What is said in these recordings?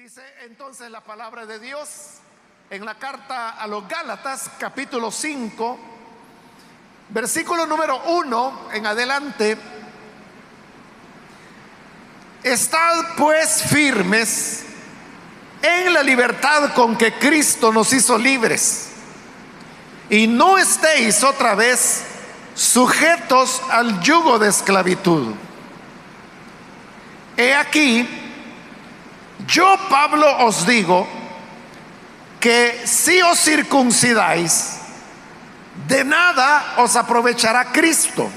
Dice entonces la palabra de Dios en la carta a los Gálatas, capítulo 5, versículo número 1 en adelante. Estad pues firmes en la libertad con que Cristo nos hizo libres, y no estéis otra vez sujetos al yugo de esclavitud. He aquí, yo Pablo os digo que si os circuncidáis, de nada os aprovechará Cristo.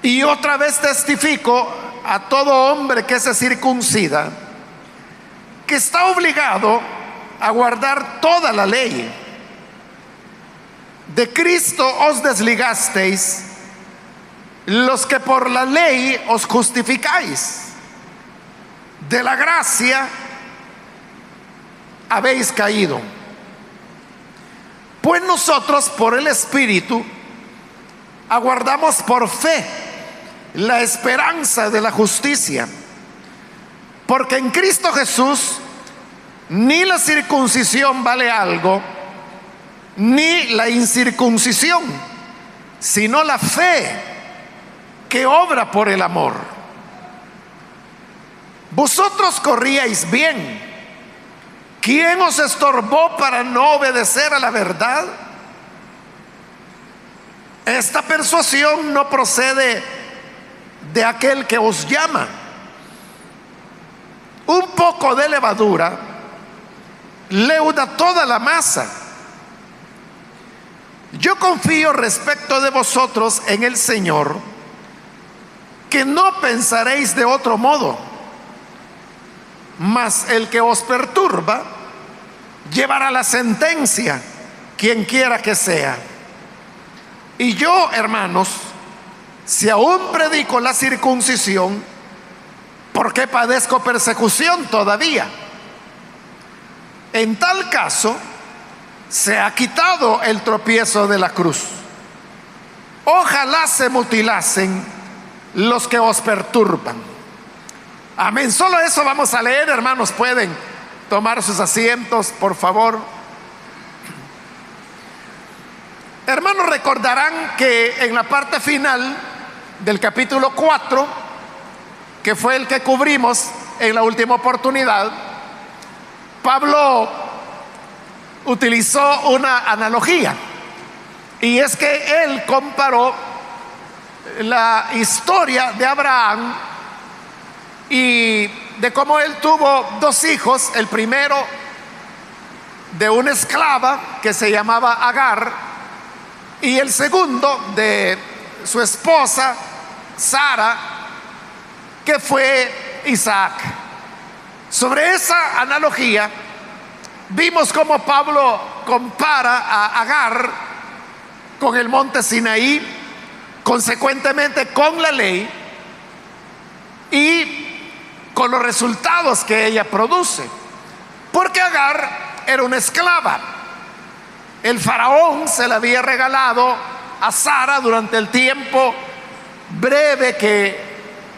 Y otra vez testifico a todo hombre que se circuncida, que está obligado a guardar toda la ley. De Cristo os desligasteis los que por la ley os justificáis. De la gracia habéis caído. Pues nosotros por el Espíritu aguardamos por fe la esperanza de la justicia. Porque en Cristo Jesús ni la circuncisión vale algo, ni la incircuncisión, sino la fe que obra por el amor. Vosotros corríais bien. ¿Quién os estorbó para no obedecer a la verdad? Esta persuasión no procede de aquel que os llama. Un poco de levadura leuda toda la masa. Yo confío respecto de vosotros en el Señor, que no pensaréis de otro modo. Mas el que os perturba llevará la sentencia, quien quiera que sea. Y yo, hermanos, si aún predico la circuncisión, ¿por qué padezco persecución todavía? En tal caso, se ha quitado el tropiezo de la cruz. Ojalá se mutilasen los que os perturban. Amén. Solo eso vamos a leer, hermanos. Pueden tomar sus asientos, por favor. Hermanos, recordarán que en la parte final del capítulo 4, que fue el que cubrimos en la última oportunidad, Pablo utilizó una analogía, y es que él comparó la historia de Abraham y de cómo él tuvo dos hijos. El primero de una esclava que se llamaba Agar, y el segundo de su esposa Sara, que fue Isaac. Sobre esa analogía vimos cómo Pablo compara a Agar con el monte Sinaí, consecuentemente con la ley y con los resultados que ella produce. Porque Agar era una esclava. El faraón se la había regalado a Sara durante el tiempo breve que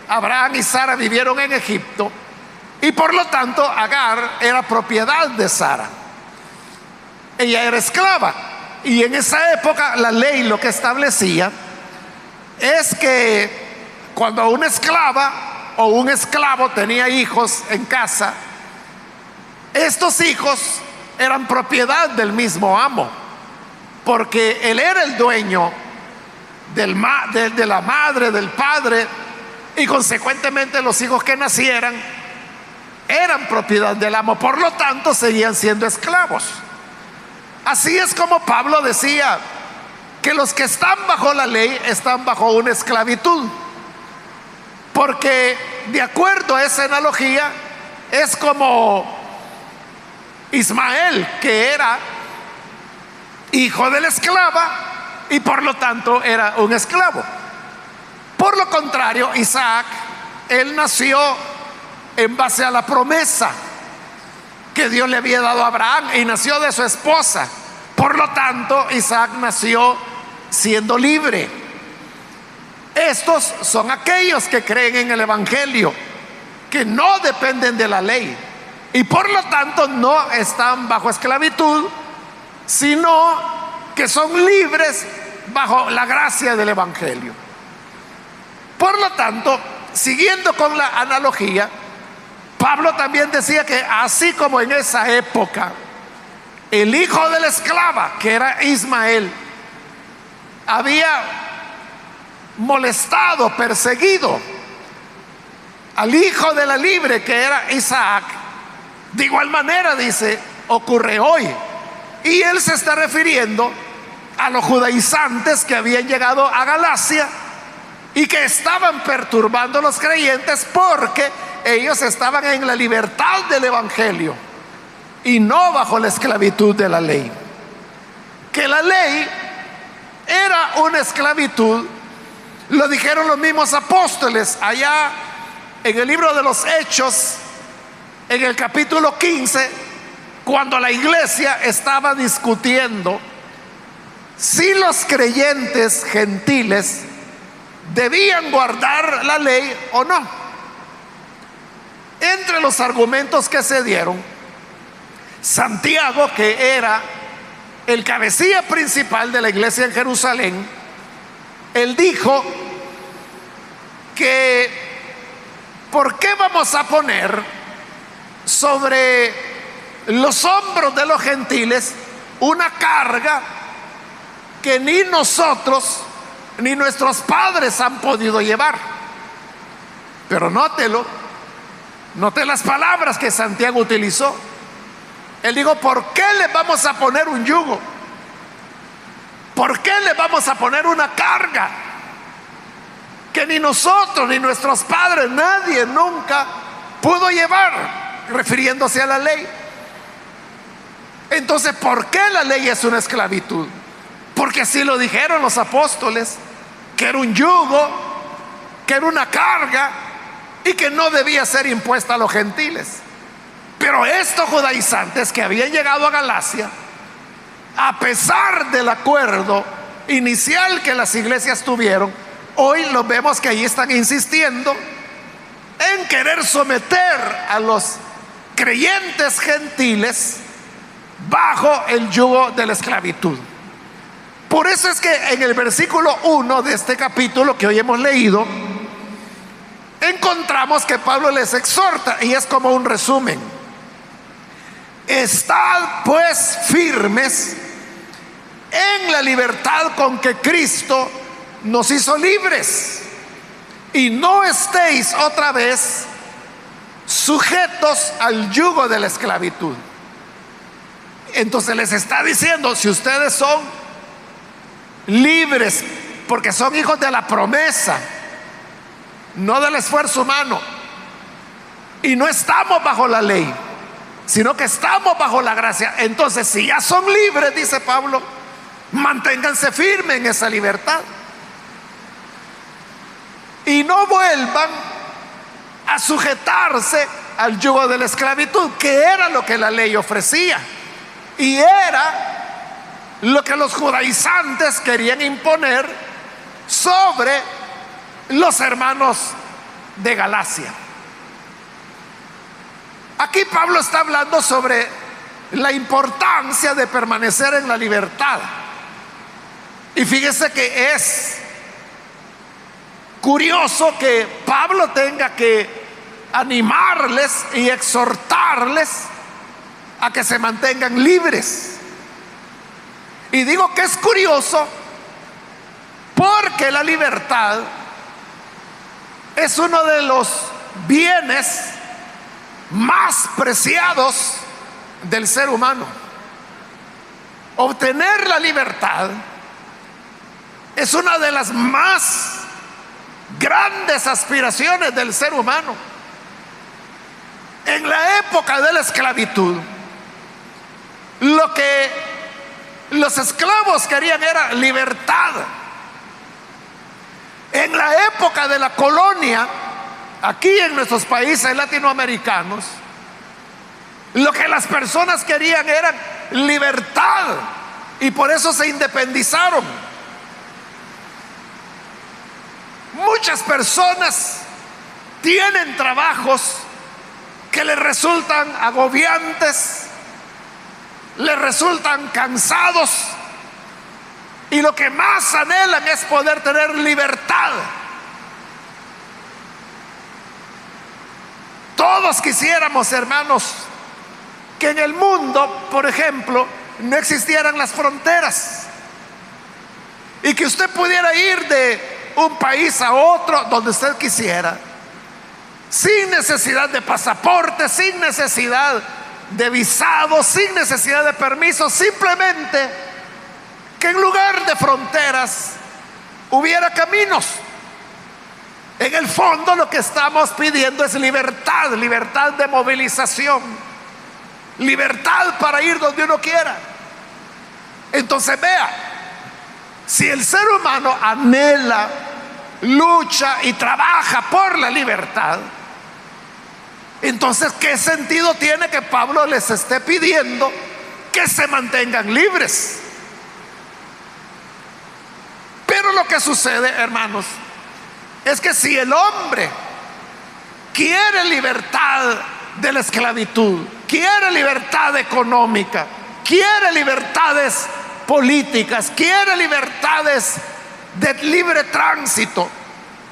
Abraham y Sara vivieron en Egipto, y por lo tanto Agar era propiedad de Sara. Ella era esclava, y en esa época la ley lo que establecía es que cuando una esclava o un esclavo tenía hijos en casa, estos hijos eran propiedad del mismo amo, porque él era el dueño de la madre, del padre, y consecuentemente los hijos que nacieran eran propiedad del amo, por lo tanto seguían siendo esclavos. Así es como Pablo decía que los que están bajo la ley están bajo una esclavitud, porque de acuerdo a esa analogía es como Ismael, que era hijo de la esclava y por lo tanto era un esclavo. Por lo contrario, Isaac, él nació en base a la promesa que Dios le había dado a Abraham, y nació de su esposa. Por lo tanto, Isaac nació siendo libre. Estos son aquellos que creen en el Evangelio, que no dependen de la ley y por lo tanto no están bajo esclavitud, sino que son libres bajo la gracia del Evangelio. Por lo tanto, siguiendo con la analogía, Pablo también decía que así como en esa época el hijo de la esclava, que era Ismael, había molestado, perseguido al hijo de la libre, que era Isaac, de igual manera, dice, ocurre hoy. Y él se está refiriendo a los judaizantes que habían llegado a Galacia y que estaban perturbando a los creyentes porque ellos estaban en la libertad del Evangelio y no bajo la esclavitud de la ley. Que la ley era una esclavitud, lo dijeron los mismos apóstoles allá en el libro de los Hechos, en el capítulo 15, cuando la iglesia estaba discutiendo si los creyentes gentiles debían guardar la ley o no. Entre los argumentos que se dieron, Santiago, que era el cabecilla principal de la iglesia en Jerusalén, él dijo que ¿por qué vamos a poner sobre los hombros de los gentiles una carga que ni nosotros ni nuestros padres han podido llevar? Pero note las palabras que Santiago utilizó. Él dijo, ¿por qué le vamos a poner un yugo? ¿Por qué le vamos a poner una carga que ni nosotros ni nuestros padres, nadie nunca pudo llevar? Refiriéndose a la ley. Entonces, ¿por qué la ley es una esclavitud? Porque así lo dijeron los apóstoles, que era un yugo, que era una carga y que no debía ser impuesta a los gentiles. Pero estos judaizantes que habían llegado a Galacia, a pesar del acuerdo inicial que las iglesias tuvieron, hoy los vemos que ahí están insistiendo en querer someter a los creyentes gentiles bajo el yugo de la esclavitud. Por eso es que en el versículo 1 de este capítulo que hoy hemos leído, encontramos que Pablo les exhorta, y es como un resumen: estad pues firmes en la libertad con que Cristo nos hizo libres, y no estéis otra vez sujetos al yugo de la esclavitud. Entonces les está diciendo, si ustedes son libres porque son hijos de la promesa, no del esfuerzo humano, y no estamos bajo la ley, sino que estamos bajo la gracia, entonces si ya son libres, dice Pablo, manténganse firmes en esa libertad y no vuelvan a sujetarse al yugo de la esclavitud, que era lo que la ley ofrecía y era lo que los judaizantes querían imponer sobre los hermanos de Galacia. Aquí Pablo está hablando sobre la importancia de permanecer en la libertad. Y fíjese que es curioso que Pablo tenga que animarles y exhortarles a que se mantengan libres. Y digo que es curioso porque la libertad es uno de los bienes más preciados del ser humano. Obtener la libertad es una de las más grandes aspiraciones del ser humano. En la época de la esclavitud, lo que los esclavos querían era libertad. En la época de la colonia, aquí en nuestros países latinoamericanos, lo que las personas querían era libertad, y por eso se independizaron. Muchas personas tienen trabajos que les resultan agobiantes, les resultan cansados, y lo que más anhelan es poder tener libertad. Todos quisiéramos, hermanos, que en el mundo, por ejemplo, no existieran las fronteras y que usted pudiera ir de un país a otro donde usted quisiera, sin necesidad de pasaporte, sin necesidad de visado, sin necesidad de permiso, simplemente que en lugar de fronteras hubiera caminos. En el fondo lo que estamos pidiendo es libertad, libertad de movilización, libertad para ir donde uno quiera. Entonces vea, si el ser humano anhela, lucha y trabaja por la libertad, entonces ¿qué sentido tiene que Pablo les esté pidiendo que se mantengan libres? Pero lo que sucede, hermanos, es que si el hombre quiere libertad de la esclavitud, quiere libertad económica, quiere libertades políticas, quiere libertades de libre tránsito,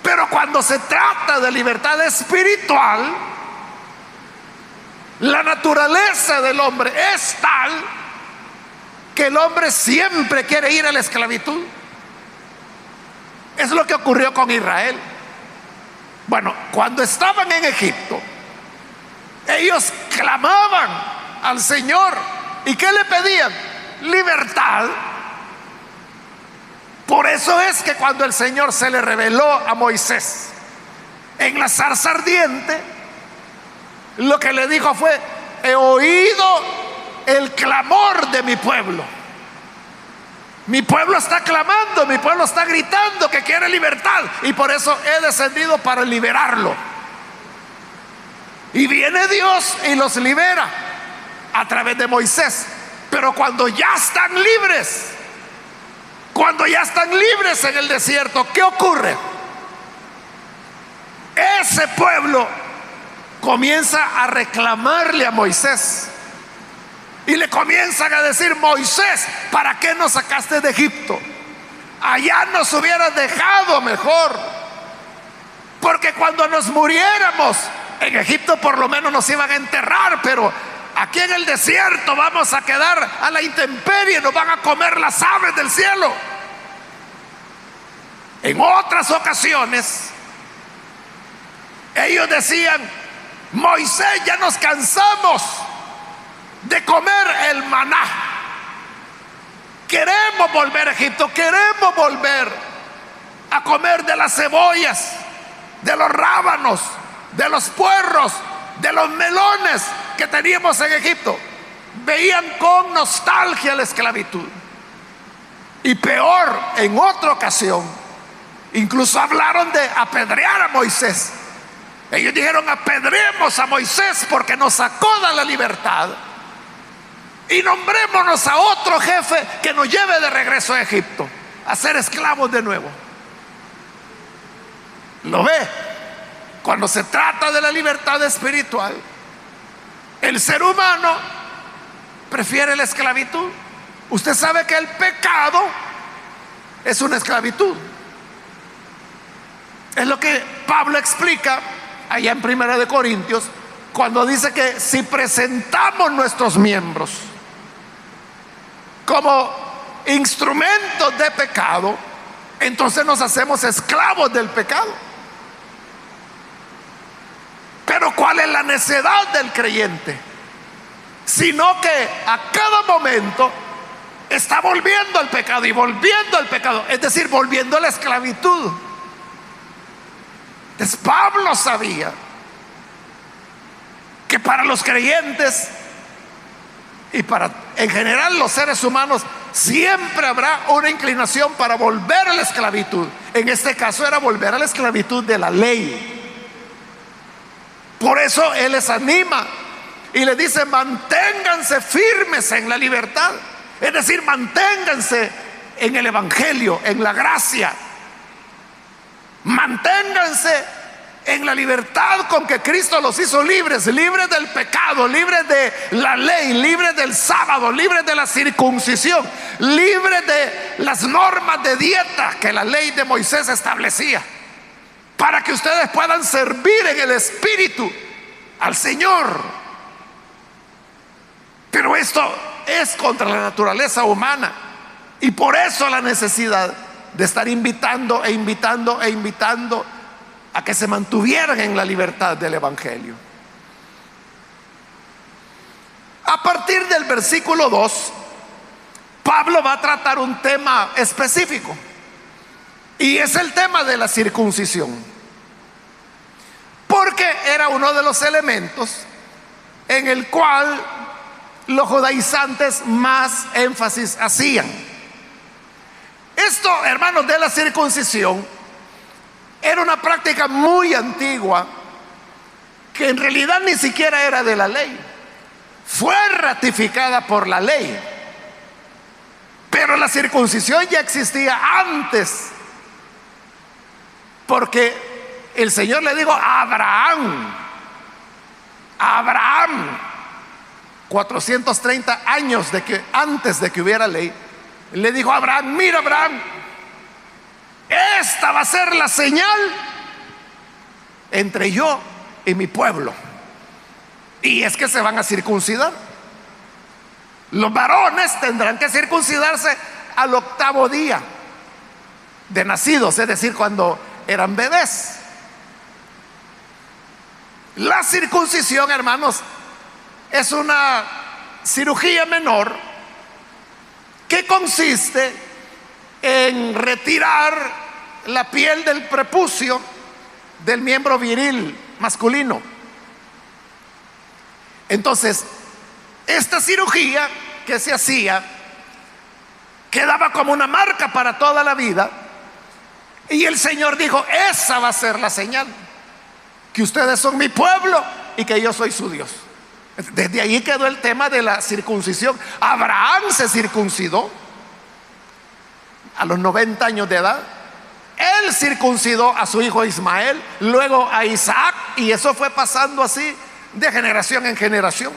pero cuando se trata de libertad espiritual, la naturaleza del hombre es tal que el hombre siempre quiere ir a la esclavitud. Es lo que ocurrió con Israel. Bueno, cuando estaban en Egipto, ellos clamaban al Señor. ¿Y qué le pedían? Libertad. Por eso es que cuando el Señor se le reveló a Moisés en la zarza ardiente, lo que le dijo fue: he oído el clamor de mi pueblo. Mi pueblo está clamando, mi pueblo está gritando que quiere libertad, y por eso he descendido para liberarlo. Y viene Dios y los libera a través de Moisés. Pero cuando ya están libres, cuando ya están libres en el desierto, ¿qué ocurre? Ese pueblo comienza a reclamarle a Moisés y le comienzan a decir: Moisés, ¿para qué nos sacaste de Egipto? Allá nos hubieras dejado mejor, porque cuando nos muriéramos en Egipto por lo menos nos iban a enterrar, pero aquí en el desierto vamos a quedar a la intemperie, nos van a comer las aves del cielo. En otras ocasiones ellos decían: Moisés, ya nos cansamos de comer el maná, queremos volver a Egipto, queremos volver a comer de las cebollas, de los rábanos, de los puerros, de los melones que teníamos en Egipto. Veían con nostalgia la esclavitud. Y peor, en otra ocasión incluso hablaron de apedrear a Moisés. Ellos dijeron: apedremos a Moisés porque nos sacó de la libertad, y nombrémonos a otro jefe que nos lleve de regreso a Egipto, a ser esclavos de nuevo. ¿Lo ve? Cuando se trata de la libertad espiritual, el ser humano prefiere la esclavitud. Usted sabe que el pecado es una esclavitud. Es lo que Pablo explica allá en 1 Corintios, cuando dice que si presentamos nuestros miembros como instrumentos de pecado, entonces nos hacemos esclavos del pecado. Pero ¿cuál es la necedad del creyente? Sino que a cada momento está volviendo al pecado y volviendo al pecado, es decir, volviendo a la esclavitud. Entonces Pablo sabía que para los creyentes y para en general los seres humanos siempre habrá una inclinación para volver a la esclavitud. En este caso era volver a la esclavitud de la ley. Por eso él les anima y les dice: manténganse firmes en la libertad, es decir, manténganse en el evangelio, en la gracia, manténganse en la libertad con que Cristo los hizo libres, libres del pecado, libres de la ley, libres del sábado, libres de la circuncisión, libres de las normas de dieta que la ley de Moisés establecía, para que ustedes puedan servir en el Espíritu al Señor. Pero esto es contra la naturaleza humana, y por eso la necesidad de estar invitando e invitando e invitando a que se mantuvieran en la libertad del Evangelio. A partir del versículo 2, Pablo va a tratar un tema específico, y es el tema de la circuncisión, porque era uno de los elementos en el cual los judaizantes más énfasis hacían. Esto, hermanos, de la circuncisión era una práctica muy antigua, que en realidad ni siquiera era de la ley. Fue ratificada por la ley, pero la circuncisión ya existía antes, porque el Señor le dijo a Abraham, 430 años antes de que hubiera ley, le dijo a Abraham: mira, Abraham, esta va a ser la señal entre yo y mi pueblo, y es que se van a circuncidar. Los varones tendrán que circuncidarse al 8º día de nacidos, es decir, cuando eran bebés. La circuncisión, hermanos, es una cirugía menor que consiste en retirar la piel del prepucio del miembro viril masculino. Entonces, esta cirugía que se hacía quedaba como una marca para toda la vida, y el Señor dijo: esa va a ser la señal, que ustedes son mi pueblo y que yo soy su Dios. Desde ahí quedó el tema de la circuncisión. Abraham se circuncidó a los 90 años de edad. Él circuncidó a su hijo Ismael, luego a Isaac, y eso fue pasando así de generación en generación.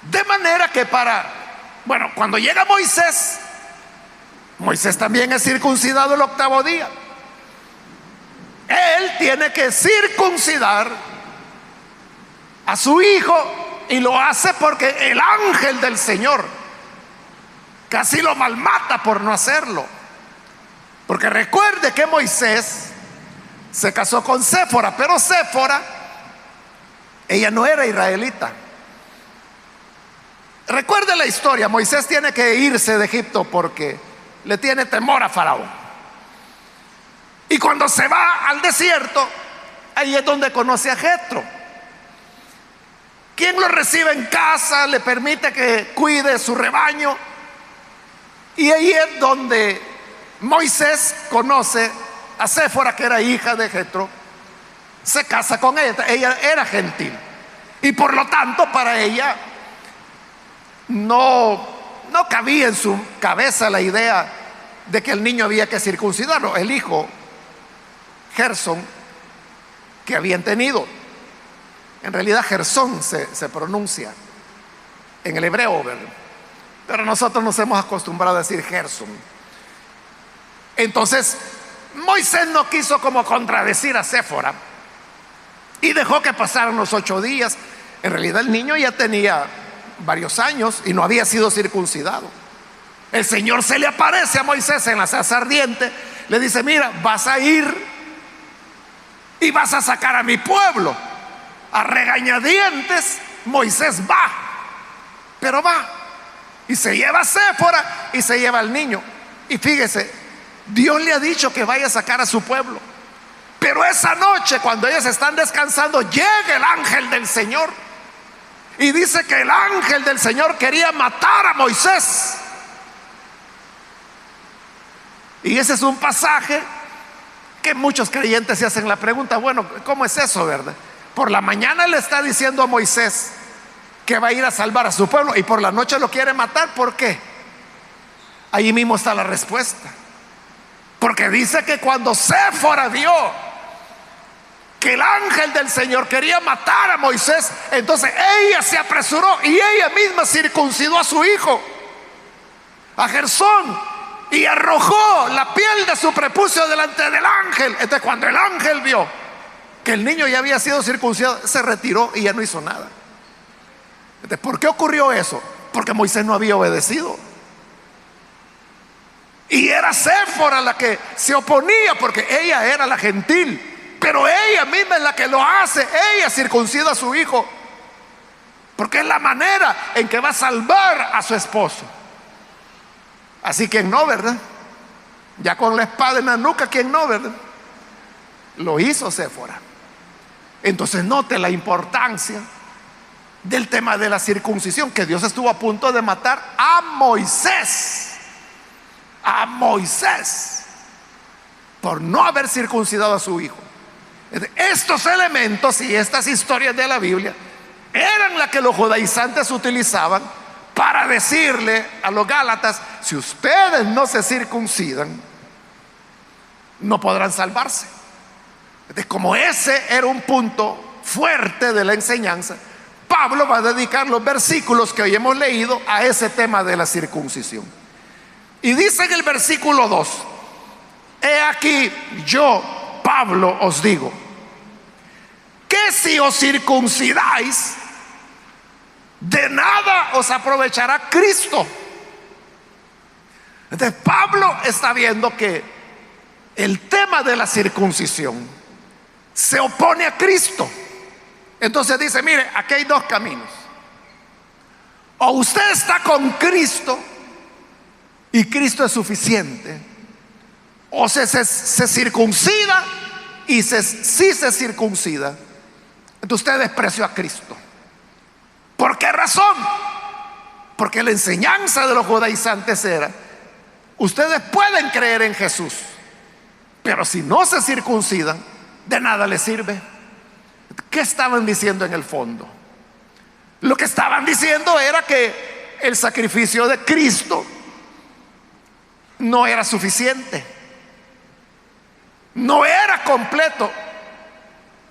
De manera que cuando llega Moisés también es circuncidado el 8º día. Él tiene que circuncidar a su hijo, y lo hace porque el ángel del Señor casi lo malmata por no hacerlo. Porque recuerde que Moisés se casó con Séfora, pero Séfora, ella no era israelita. Recuerde la historia: Moisés tiene que irse de Egipto porque le tiene temor a Faraón. Y cuando se va al desierto, ahí es donde conoce a Jetro, quien lo recibe en casa, le permite que cuide su rebaño. Y ahí es donde Moisés conoce a Séfora, que era hija de Jetro. Se casa con ella. Ella era gentil, y por lo tanto para ella no cabía en su cabeza la idea de que el niño había que circuncidarlo. El hijo Gersón que habían tenido, en realidad Gersón se pronuncia en el hebreo, ¿verdad? Pero nosotros nos hemos acostumbrado a decir Gersón. Entonces Moisés no quiso como contradecir a Séfora y dejó que pasaran los 8 días. En realidad el niño ya tenía varios años y no había sido circuncidado. El Señor se le aparece a Moisés en la zarza ardiente, le dice: mira, vas a ir y vas a sacar a mi pueblo. A regañadientes Moisés va, pero va y se lleva a Séfora y se lleva al niño. Y fíjese, Dios le ha dicho que vaya a sacar a su pueblo, pero esa noche, cuando ellos están descansando, llega el ángel del Señor, y dice que el ángel del Señor quería matar a Moisés. Y ese es un pasaje que muchos creyentes se hacen la pregunta: bueno, ¿cómo es eso, verdad? Por la mañana le está diciendo a Moisés que va a ir a salvar a su pueblo, y por la noche lo quiere matar. ¿Por qué? Ahí mismo está la respuesta. Porque dice que cuando Séfora vio que el ángel del Señor quería matar a Moisés, entonces ella se apresuró y ella misma circuncidó a su hijo, a Gersón, y arrojó la piel de su prepucio delante del ángel. Entonces cuando el ángel vio que el niño ya había sido circuncidado, se retiró y ya no hizo nada. Entonces, ¿por qué ocurrió eso? Porque Moisés no había obedecido. Y era Séfora la que se oponía, porque ella era la gentil, pero ella misma es la que lo hace. Ella circuncida a su hijo, porque es la manera en que va a salvar a su esposo. Así que no, ¿verdad? Ya con la espada en la nuca, ¿quién no, verdad? Lo hizo Séfora. Entonces note la importancia del tema de la circuncisión, que Dios estuvo a punto de matar a Moisés. A Moisés por no haber circuncidado a su hijo. Estos elementos y estas historias de la Biblia eran las que los judaizantes utilizaban para decirle a los gálatas: si ustedes no se circuncidan, no podrán salvarse. Entonces, como ese era un punto fuerte de la enseñanza, Pablo va a dedicar los versículos que hoy hemos leído a ese tema de la circuncisión. Y dice en el versículo 2: he aquí, yo, Pablo, os digo que si os circuncidáis, de nada os aprovechará Cristo. Entonces Pablo está viendo que el tema de la circuncisión se opone a Cristo. Entonces dice: mire, aquí hay dos caminos. O usted está con Cristo y Cristo es suficiente, o se circuncida, y si se circuncida, entonces usted despreció a Cristo. ¿Por qué razón? Porque la enseñanza de los judaizantes era: ustedes pueden creer en Jesús, pero si no se circuncidan, de nada les sirve. ¿Qué estaban diciendo en el fondo? Lo que estaban diciendo era que el sacrificio de Cristo no era suficiente, no era completo,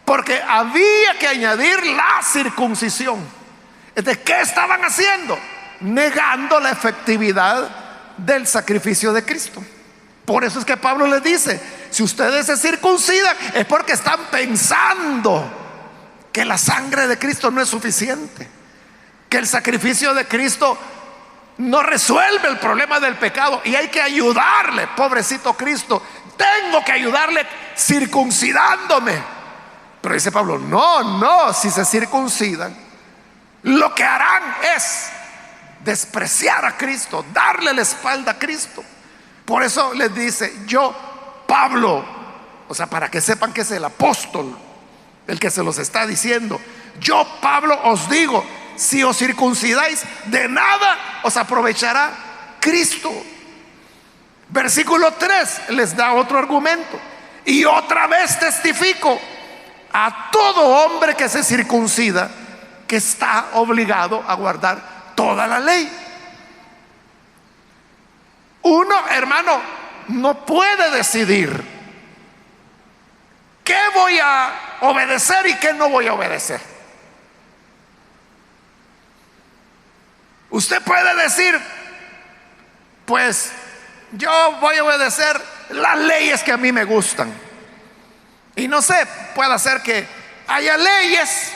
porque había que añadir la circuncisión. Entonces, ¿qué estaban haciendo? Negando la efectividad del sacrificio de Cristo. Por eso es que Pablo les dice: si ustedes se circuncidan, es porque están pensando que la sangre de Cristo no es suficiente, que el sacrificio de Cristo no resuelve el problema del pecado y hay que ayudarle. Pobrecito Cristo, tengo que ayudarle circuncidándome. Pero dice Pablo: no, si se circuncidan, lo que harán es despreciar a Cristo, darle la espalda a Cristo. Por eso les dice: yo, Pablo, o sea, para que sepan que es el apóstol el que se los está diciendo, yo, Pablo, os digo, si os circuncidáis, de nada os aprovechará Cristo. Versículo 3 les da otro argumento: y otra vez testifico a todo hombre que se circuncida, que está obligado a guardar toda la ley. Uno, hermano, no puede decidir qué voy a obedecer y qué no voy a obedecer. Usted puede decir: pues yo voy a obedecer las leyes que a mí me gustan. Y no sé, puede ser que haya leyes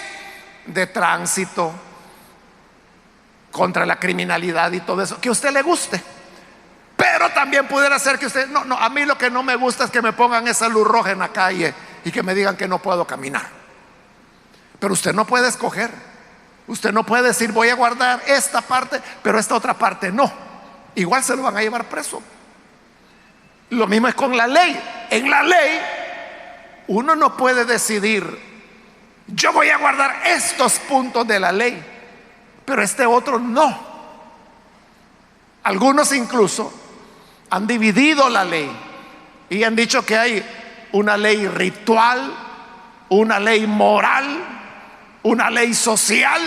de tránsito contra la criminalidad y todo eso que a usted le guste. Pero también pudiera ser que usted: no, a mí lo que no me gusta es que me pongan esa luz roja en la calle y que me digan que no puedo caminar. Pero usted no puede escoger. Usted no puede decir: voy a guardar esta parte, pero esta otra parte no. Igual se lo van a llevar preso. Lo mismo es con la ley. En la ley uno no puede decidir: yo voy a guardar estos puntos de la ley, pero este otro no. Algunos incluso han dividido la ley y han dicho que hay una ley ritual, una ley moral, una ley social.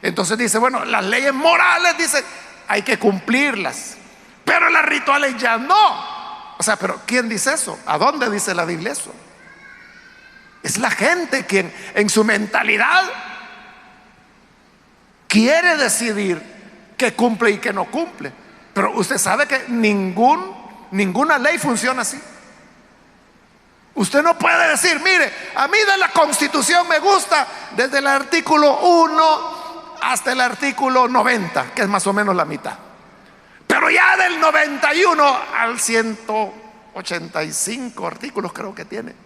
Entonces dice: bueno, las leyes morales, dice, hay que cumplirlas, pero las rituales ya no. O sea, pero ¿quién dice eso? ¿A dónde dice la Biblia eso? Es la gente quien en su mentalidad quiere decidir qué cumple y qué no cumple. Pero usted sabe que ninguna ley funciona así. Usted no puede decir, mire, a mí de la Constitución me gusta desde el artículo 1 hasta el artículo 90, que es más o menos la mitad. Pero ya del 91 al 185 artículos creo que tiene,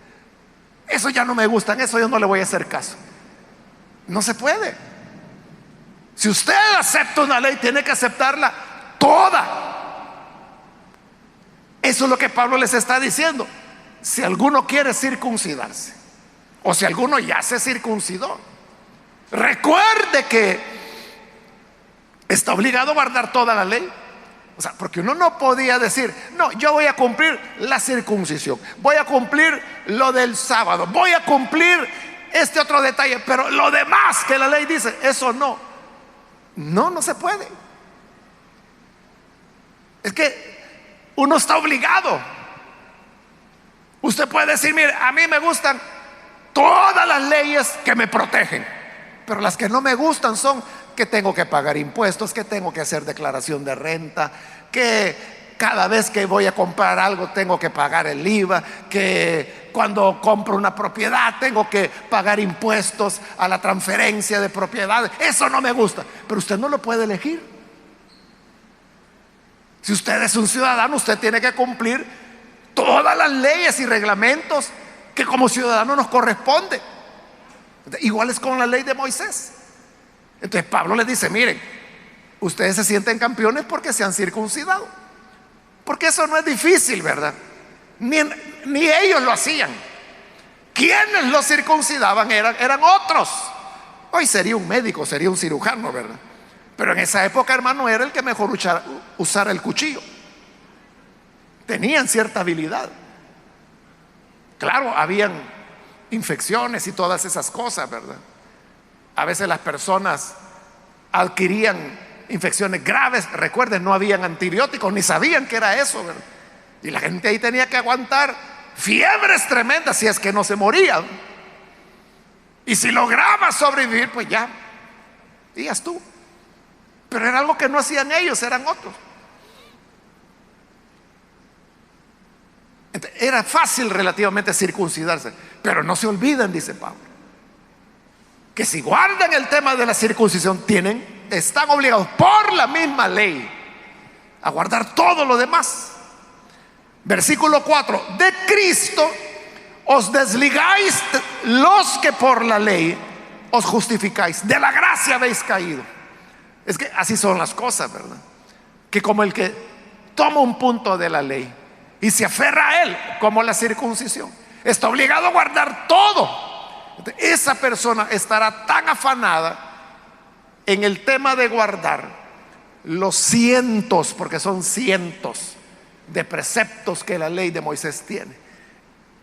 eso ya no me gustan, eso yo no le voy a hacer caso. No se puede. Si usted acepta una ley, tiene que aceptarla toda. Eso es lo que Pablo les está diciendo. Si alguno quiere circuncidarse, o si alguno ya se circuncidó, recuerde que está obligado a guardar toda la ley. O sea, porque uno no podía decir, no, yo voy a cumplir la circuncisión, voy a cumplir lo del sábado, voy a cumplir este otro detalle, pero lo demás que la ley dice, eso no. No se puede. Es que uno está obligado. Usted puede decir, mire, a mí me gustan todas las leyes que me protegen, pero las que no me gustan son que tengo que pagar impuestos, que tengo que hacer declaración de renta, que cada vez que voy a comprar algo tengo que pagar el IVA, que cuando compro una propiedad tengo que pagar impuestos a la transferencia de propiedades. Eso no me gusta, pero usted no lo puede elegir. Si usted es un ciudadano, usted tiene que cumplir todas las leyes y reglamentos que como ciudadano nos corresponde. Igual es con la ley de Moisés. Entonces Pablo les dice, miren, ustedes se sienten campeones porque se han circuncidado, porque eso no es difícil, ¿verdad? Ni ellos lo hacían. Quienes lo circuncidaban eran otros. Hoy sería un médico, sería un cirujano, ¿verdad? Pero en esa época, hermano, era el que mejor usara el cuchillo. Tenían cierta habilidad. Claro, habían infecciones y todas esas cosas, ¿verdad? A veces las personas adquirían infecciones graves. Recuerden, no habían antibióticos, ni sabían que era eso, ¿verdad? Y la gente ahí tenía que aguantar fiebres tremendas si es que no se morían. Y si lograba sobrevivir, pues ya tú. Pero era algo que no hacían ellos, eran otros. Entonces, era fácil relativamente circuncidarse, pero no se olviden, dice Pablo, que si guardan el tema de la circuncisión, están obligados por la misma ley a guardar todo lo demás. Versículo 4: de Cristo os desligáis los que por la ley os justificáis, de la gracia habéis caído. Es que así son las cosas, ¿verdad? Que como el que toma un punto de la ley y se aferra a él, como la circuncisión, está obligado a guardar todo. Esa persona estará tan afanada en el tema de guardar los cientos, porque son cientos de preceptos que la ley de Moisés tiene.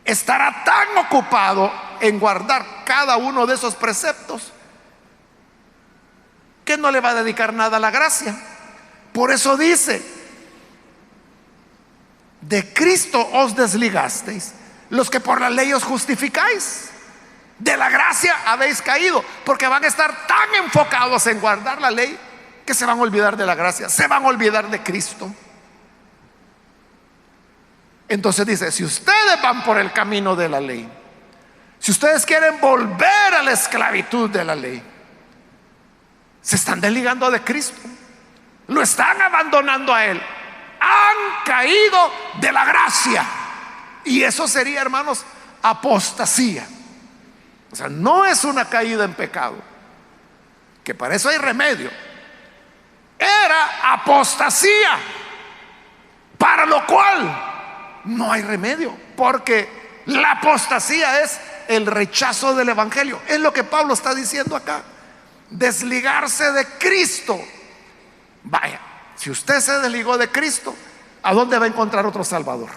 Estará tan ocupado en guardar cada uno de esos preceptos que no le va a dedicar nada a la gracia. Por eso dice: de Cristo os desligasteis los que por la ley os justificáis, de la gracia habéis caído, porque van a estar tan enfocados en guardar la ley que se van a olvidar de la gracia, se van a olvidar de Cristo. Entonces dice: si ustedes van por el camino de la ley, si ustedes quieren volver a la esclavitud de la ley, se están desligando de Cristo, lo están abandonando a Él, han caído de la gracia. Y eso sería, hermanos, apostasía. O sea, no es una caída en pecado, que para eso hay remedio. Era apostasía, para lo cual no hay remedio, porque la apostasía es el rechazo del evangelio. Es lo que Pablo está diciendo acá: desligarse de Cristo. Vaya, si usted se desligó de Cristo, ¿a dónde va a encontrar otro Salvador?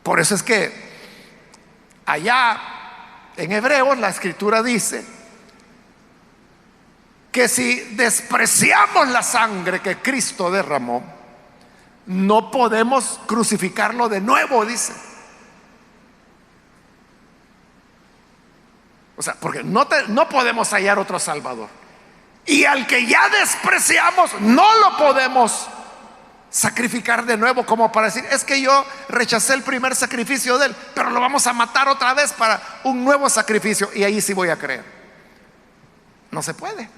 Por eso es que allá en Hebreos la Escritura dice que si despreciamos la sangre que Cristo derramó, no podemos crucificarlo de nuevo, dice. O sea, porque no podemos hallar otro Salvador. Y al que ya despreciamos, no lo podemos sacrificar de nuevo, como para decir, es que yo rechacé el primer sacrificio de él, pero lo vamos a matar otra vez para un nuevo sacrificio, y ahí sí voy a creer. No se puede.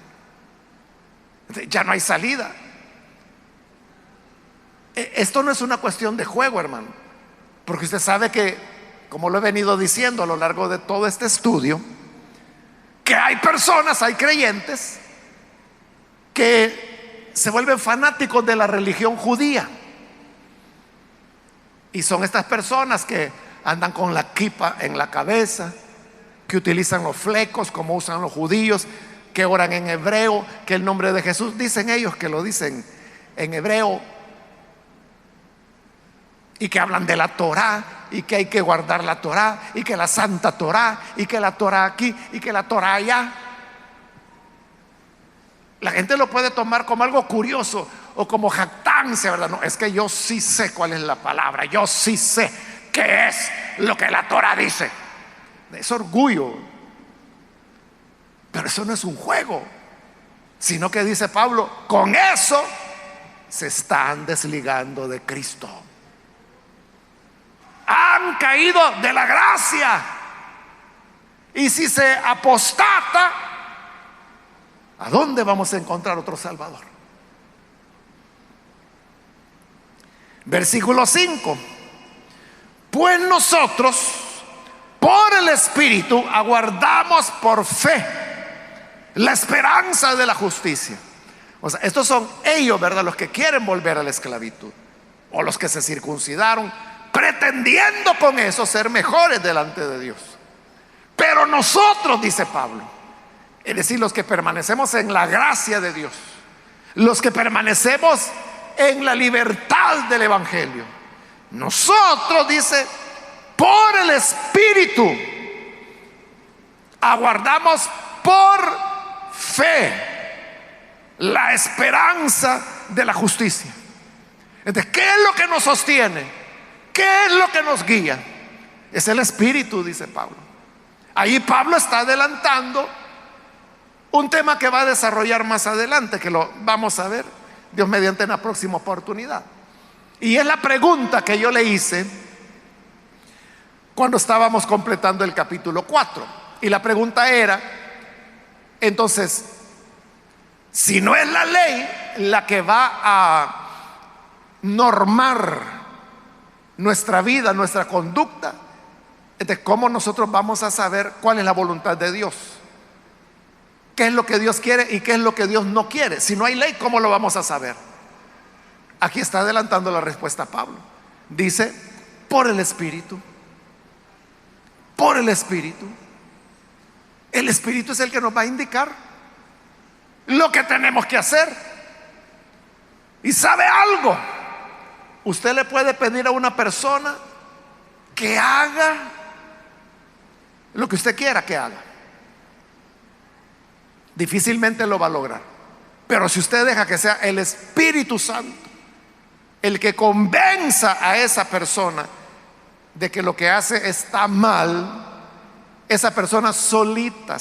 Ya no hay salida. Esto no es una cuestión de juego, hermano, porque usted sabe que, como lo he venido diciendo a lo largo de todo este estudio, que hay personas, hay creyentes que se vuelven fanáticos de la religión judía, y son estas personas que andan con la kipa en la cabeza, que utilizan los flecos como usan los judíos, que oran en hebreo, que el nombre de Jesús, dicen ellos que lo dicen en hebreo, y que hablan de la Torá, y que hay que guardar la Torá, y que la Santa Torá, y que la Torá aquí, y que la Torá allá. La gente lo puede tomar como algo curioso o como jactancia, ¿verdad? No, es que yo sí sé cuál es la palabra, yo sí sé qué es lo que la Torá dice. Es orgullo. Pero eso no es un juego, sino que dice Pablo, con eso se están desligando de Cristo. Han caído de la gracia. Y si se apostata, ¿a dónde vamos a encontrar otro Salvador? Versículo 5. Pues nosotros, por el Espíritu, aguardamos por fe la esperanza de la justicia. O sea, estos son ellos, ¿verdad?, los que quieren volver a la esclavitud, o los que se circuncidaron, pretendiendo con eso ser mejores delante de Dios. Pero nosotros, dice Pablo, es decir, los que permanecemos en la gracia de Dios, los que permanecemos en la libertad del Evangelio, nosotros, dice, por el Espíritu aguardamos por fe la esperanza de la justicia. Entonces, ¿qué es lo que nos sostiene? ¿Qué es lo que nos guía? Es el Espíritu, dice Pablo. Ahí Pablo está adelantando un tema que va a desarrollar más adelante, que lo vamos a ver, Dios mediante, en la próxima oportunidad. Y es la pregunta que yo le hice cuando estábamos completando el capítulo 4. Y la pregunta era, entonces, si no es la ley la que va a normar nuestra vida, nuestra conducta, entonces, ¿cómo nosotros vamos a saber cuál es la voluntad de Dios? ¿Qué es lo que Dios quiere y qué es lo que Dios no quiere? Si no hay ley, ¿cómo lo vamos a saber? Aquí está adelantando la respuesta Pablo. Dice, por el Espíritu. Por el Espíritu. El Espíritu es el que nos va a indicar lo que tenemos que hacer. Y sabe algo, usted le puede pedir a una persona que haga lo que usted quiera que haga, difícilmente lo va a lograr. Pero si usted deja que sea el Espíritu Santo el que convenza a esa persona de que lo que hace está mal, esa persona solita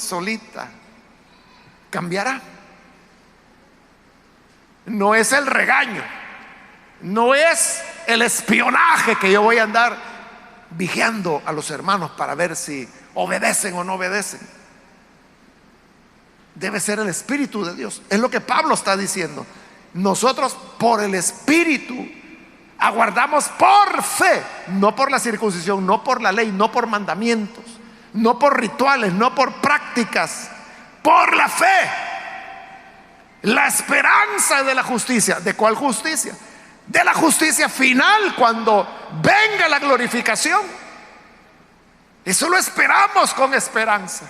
cambiará. No es el regaño, no es el espionaje que yo voy a andar vigiando a los hermanos para ver si obedecen o no obedecen. Debe ser el Espíritu de Dios. Es lo que Pablo está diciendo. Nosotros, por el Espíritu, aguardamos por fe, no por la circuncisión, no por la ley, no por mandamientos, no por rituales, no por prácticas, por la fe, la esperanza de la justicia. ¿De cuál justicia? De la justicia final, cuando venga la glorificación. Eso lo esperamos con esperanza,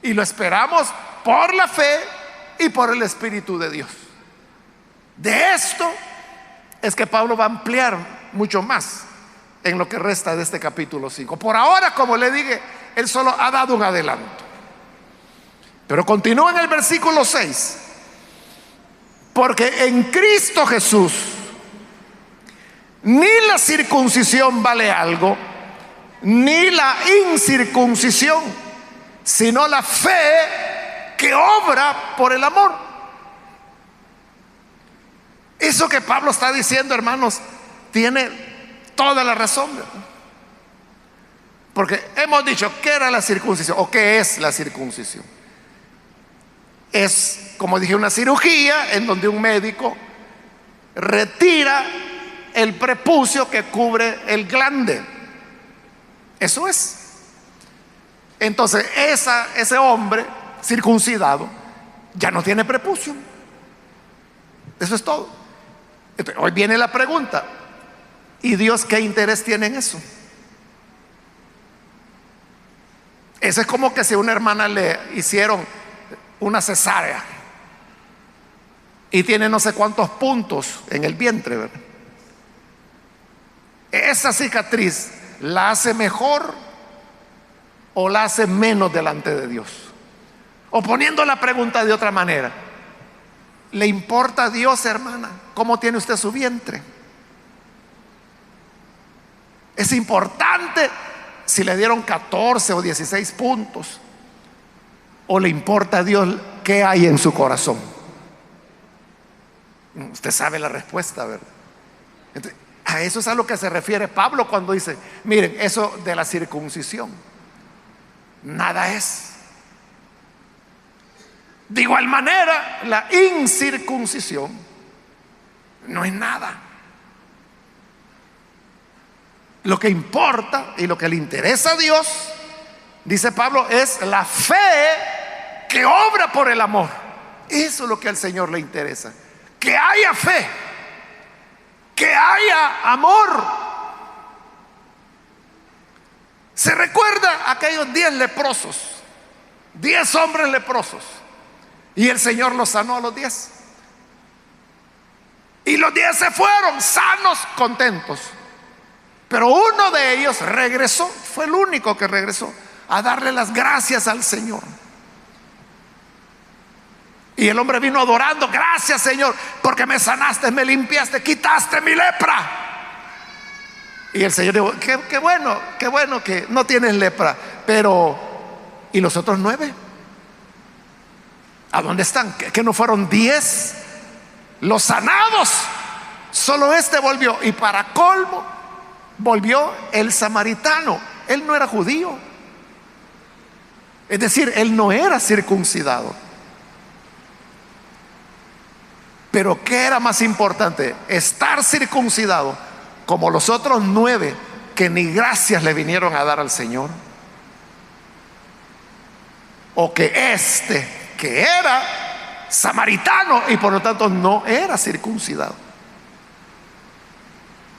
y lo esperamos por la fe y por el Espíritu de Dios. De esto es que Pablo va a ampliar mucho más en lo que resta de este capítulo 5. Por ahora, como le dije, él solo ha dado un adelanto. Pero continúa en el versículo 6. Porque en Cristo Jesús ni la circuncisión vale algo, ni la incircuncisión, sino la fe que obra por el amor. Eso que Pablo está diciendo, hermanos, tiene toda la razón, ¿verdad? Porque hemos dicho, ¿qué era la circuncisión o qué es la circuncisión? Es, como dije, una cirugía en donde un médico retira el prepucio que cubre el glande. Eso es. Entonces ese hombre circuncidado ya no tiene prepucio. Eso es todo. Entonces, hoy viene la pregunta: ¿y Dios qué interés tiene en eso? Eso es como que si a una hermana le hicieron una cesárea y tiene no sé cuántos puntos en el vientre, ¿verdad? ¿Esa cicatriz la hace mejor o la hace menos delante de Dios? O poniendo la pregunta de otra manera, ¿le importa a Dios, hermana, cómo tiene usted su vientre? ¿Es importante si le dieron 14 o 16 puntos? ¿O le importa a Dios qué hay en su corazón? Usted sabe la respuesta, ¿verdad? Entonces, a eso es a lo que se refiere Pablo cuando dice, miren, eso de la circuncisión nada es. De igual manera, la incircuncisión no es nada. Lo que importa y lo que le interesa a Dios, dice Pablo, es la fe que obra por el amor. Eso es lo que al Señor le interesa. Que haya fe, que haya amor. Se recuerda aquellos 10 leprosos, 10 hombres leprosos, y el Señor los sanó a los 10. Y los 10 se fueron sanos, contentos. Pero uno de ellos regresó, fue el único que regresó a darle las gracias al Señor. Y el hombre vino adorando: gracias, Señor, porque me sanaste, me limpiaste, quitaste mi lepra. Y el Señor dijo: qué bueno que no tienes lepra. Pero ¿y los otros 9? ¿A dónde están? ¿Que no fueron 10 los sanados? Solo este volvió. Y para colmo, volvió el samaritano. Él no era judío, es decir, él no era circuncidado. Pero ¿qué era más importante? ¿Estar circuncidado como los otros 9 que ni gracias le vinieron a dar al Señor? ¿O que este, que era samaritano y por lo tanto no era circuncidado,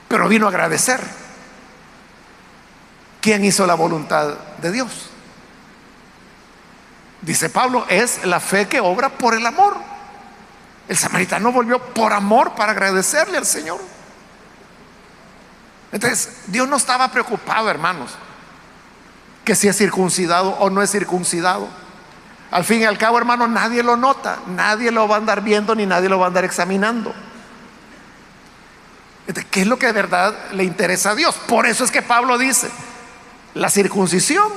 pero vino a agradecer? ¿Quién hizo la voluntad de Dios? Dice Pablo, es la fe que obra por el amor. El samaritano volvió por amor para agradecerle al Señor. Entonces, Dios no estaba preocupado, hermanos, que si es circuncidado o no es circuncidado. Al fin y al cabo, hermanos, nadie lo nota, nadie lo va a andar viendo ni nadie lo va a andar examinando. Entonces, ¿qué es lo que de verdad le interesa a Dios? Por eso es que Pablo dice, la circuncisión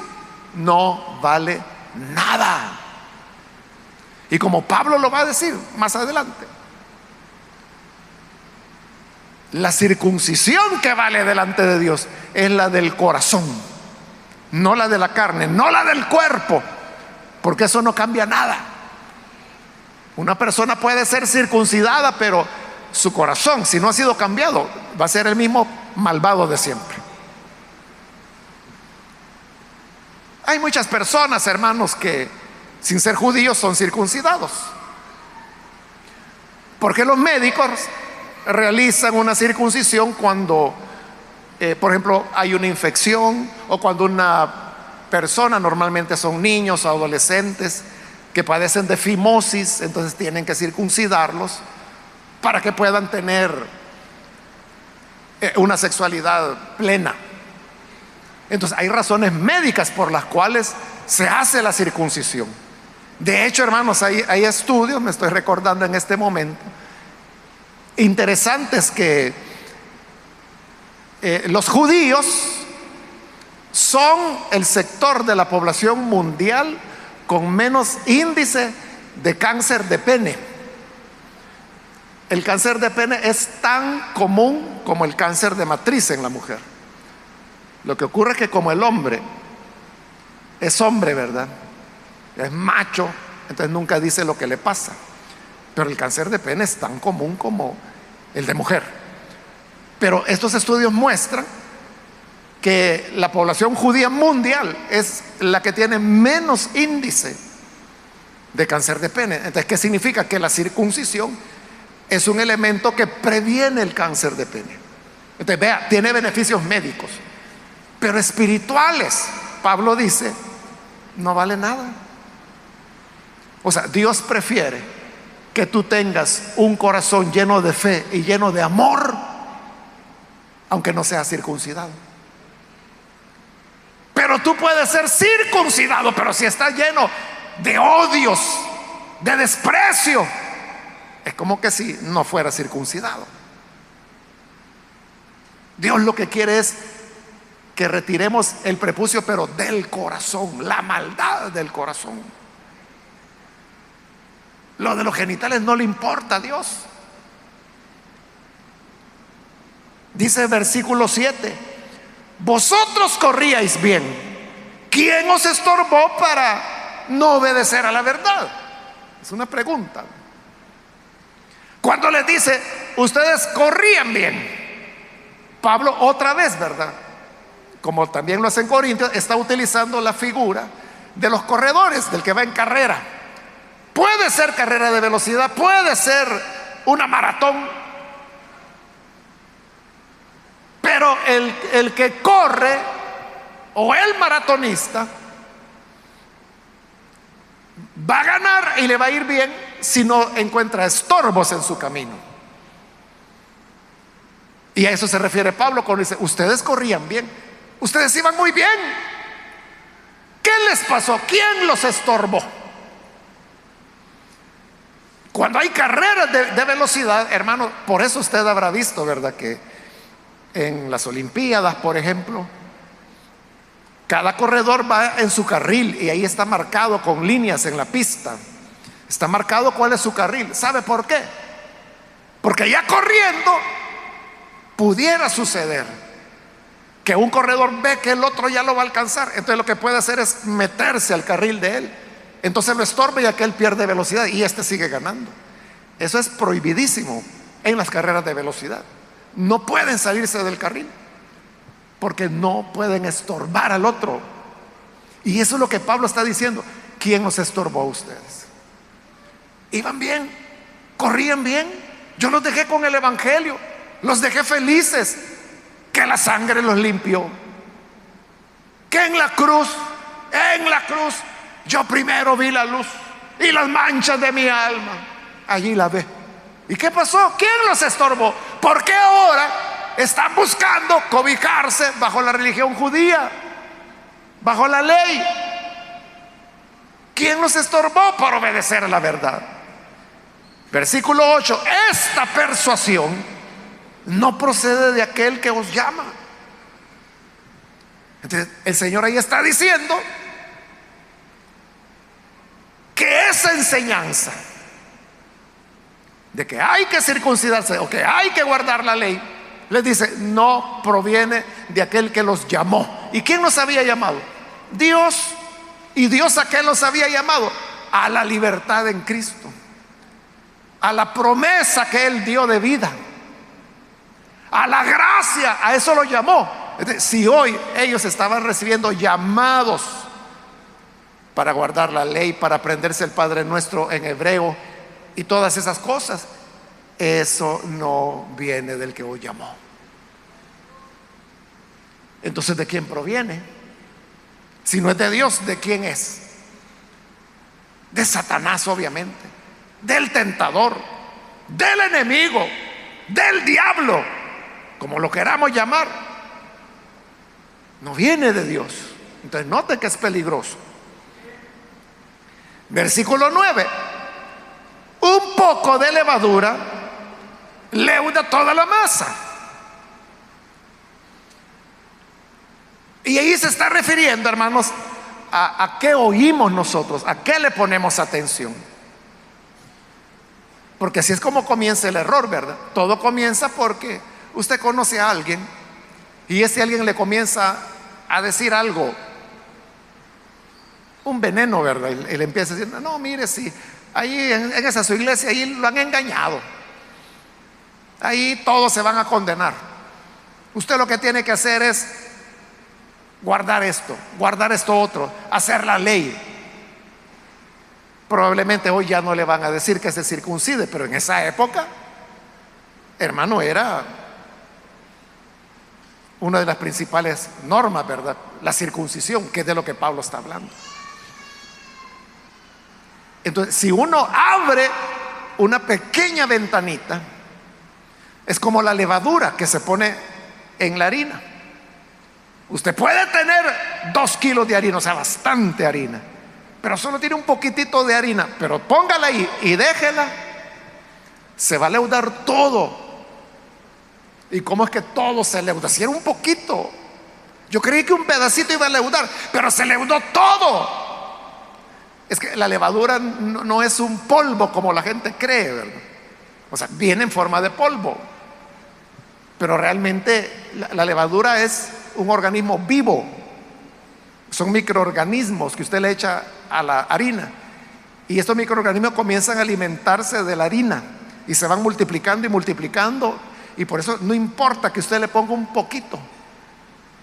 no vale nada. Y como Pablo lo va a decir más adelante, la circuncisión que vale delante de Dios es la del corazón, no la de la carne, no la del cuerpo, porque eso no cambia nada. Una persona puede ser circuncidada, pero su corazón, si no ha sido cambiado, va a ser el mismo malvado de siempre. Hay muchas personas, hermanos, que sin ser judíos son circuncidados, porque los médicos realizan una circuncisión cuando, por ejemplo, hay una infección, o cuando una persona, normalmente son niños o adolescentes, que padecen de fimosis, entonces tienen que circuncidarlos para que puedan tener una sexualidad plena. Entonces hay razones médicas por las cuales se hace la circuncisión. De hecho, hermanos, hay estudios, me estoy recordando en este momento, interesantes, que los judíos son el sector de la población mundial con menos índice de cáncer de pene. El cáncer de pene es tan común como el cáncer de matriz en la mujer. Lo que ocurre es que como el hombre es hombre, ¿verdad? Es macho, entonces nunca dice lo que le pasa. Pero el cáncer de pene es tan común como el de mujer. Pero estos estudios muestran que la población judía mundial es la que tiene menos índice de cáncer de pene. Entonces, ¿qué significa? Que la circuncisión es un elemento que previene el cáncer de pene. Entonces, vea, tiene beneficios médicos, pero espirituales, Pablo dice, no vale nada. O sea, Dios prefiere que tú tengas un corazón lleno de fe y lleno de amor, aunque no seas circuncidado. Pero tú puedes ser circuncidado, pero si estás lleno de odios, de desprecio, es como que si no fuera circuncidado. Dios lo que quiere es que retiremos el prepucio, pero del corazón, la maldad del corazón. Lo de los genitales no le importa a Dios. Dice el versículo 7: vosotros corríais bien. ¿Quién os estorbó para no obedecer a la verdad? Es una pregunta. Cuando les dice, ustedes corrían bien, Pablo otra vez, ¿verdad? Como también lo hace en Corintios, está utilizando la figura de los corredores, del que va en carrera. Puede ser carrera de velocidad, puede ser una maratón, pero el que corre o el maratonista va a ganar y le va a ir bien si no encuentra estorbos en su camino. Y a eso se refiere Pablo cuando dice, ustedes corrían bien, ustedes iban muy bien. ¿Qué les pasó? ¿Quién los estorbó? Cuando hay carreras de velocidad, hermano, por eso usted habrá visto, ¿verdad?, que en las Olimpiadas, por ejemplo, cada corredor va en su carril y ahí está marcado con líneas en la pista. Está marcado cuál es su carril. ¿Sabe por qué? Porque ya corriendo pudiera suceder que un corredor ve que el otro ya lo va a alcanzar. Entonces lo que puede hacer es meterse al carril de él. Entonces lo estorba y aquel pierde velocidad y este sigue ganando. Eso es prohibidísimo en las carreras de velocidad. No pueden salirse del carril porque no pueden estorbar al otro. Y eso es lo que Pablo está diciendo. ¿Quién los estorbó a ustedes? Iban bien, corrían bien. Yo los dejé con el evangelio, los dejé felices, que la sangre los limpió, que en la cruz yo primero vi la luz y las manchas de mi alma, allí la ve. ¿Y qué pasó? ¿Quién los estorbó? ¿Por qué ahora están buscando cobijarse bajo la religión judía, bajo la ley? ¿Quién los estorbó por obedecer a la verdad? Versículo 8: esta persuasión no procede de aquel que os llama. Entonces el Señor ahí está diciendo que esa enseñanza de que hay que circuncidarse o que hay que guardar la ley, les dice, no proviene de aquel que los llamó. ¿Y quién los había llamado? Dios. ¿Y Dios a qué los había llamado? A la libertad en Cristo, a la promesa que Él dio de vida, a la gracia. A eso lo llamó. Si hoy ellos estaban recibiendo llamados para guardar la ley, para aprenderse el Padre Nuestro en hebreo y todas esas cosas, eso no viene del que hoy llamó. Entonces, ¿de quién proviene? Si no es de Dios, ¿de quién es? De Satanás, obviamente, del tentador, del enemigo, del diablo, como lo queramos llamar. No viene de Dios. Entonces note que es peligroso. Versículo 9: un poco de levadura leuda toda la masa. Y ahí se está refiriendo, hermanos, a qué oímos nosotros, a qué le ponemos atención. Porque así es como comienza el error, ¿verdad? Todo comienza porque usted conoce a alguien y ese alguien le comienza a decir algo, un veneno, ¿verdad? Y le empieza a decir, no, mire, sí, ahí en esa su iglesia, ahí lo han engañado, ahí todos se van a condenar. Usted lo que tiene que hacer es guardar esto otro, hacer la ley. Probablemente hoy ya no le van a decir que se circuncide, pero en esa época, hermano, era una de las principales normas, ¿verdad? La circuncisión, que es de lo que Pablo está hablando. Entonces, si uno abre una pequeña ventanita, es como la levadura que se pone en la harina. Usted puede tener 2 kilos de harina, o sea, bastante harina, pero solo tiene un poquitito de harina, pero póngala ahí y déjela, se va a leudar todo. ¿Y cómo es que todo se leuda? Si era un poquito, yo creí que un pedacito iba a leudar, pero se leudó todo. Es que la levadura no es un polvo como la gente cree, ¿verdad? O sea, viene en forma de polvo, pero realmente la levadura es un organismo vivo. Son microorganismos que usted le echa a la harina, y estos microorganismos comienzan a alimentarse de la harina y se van multiplicando y multiplicando, y por eso no importa que usted le ponga un poquito,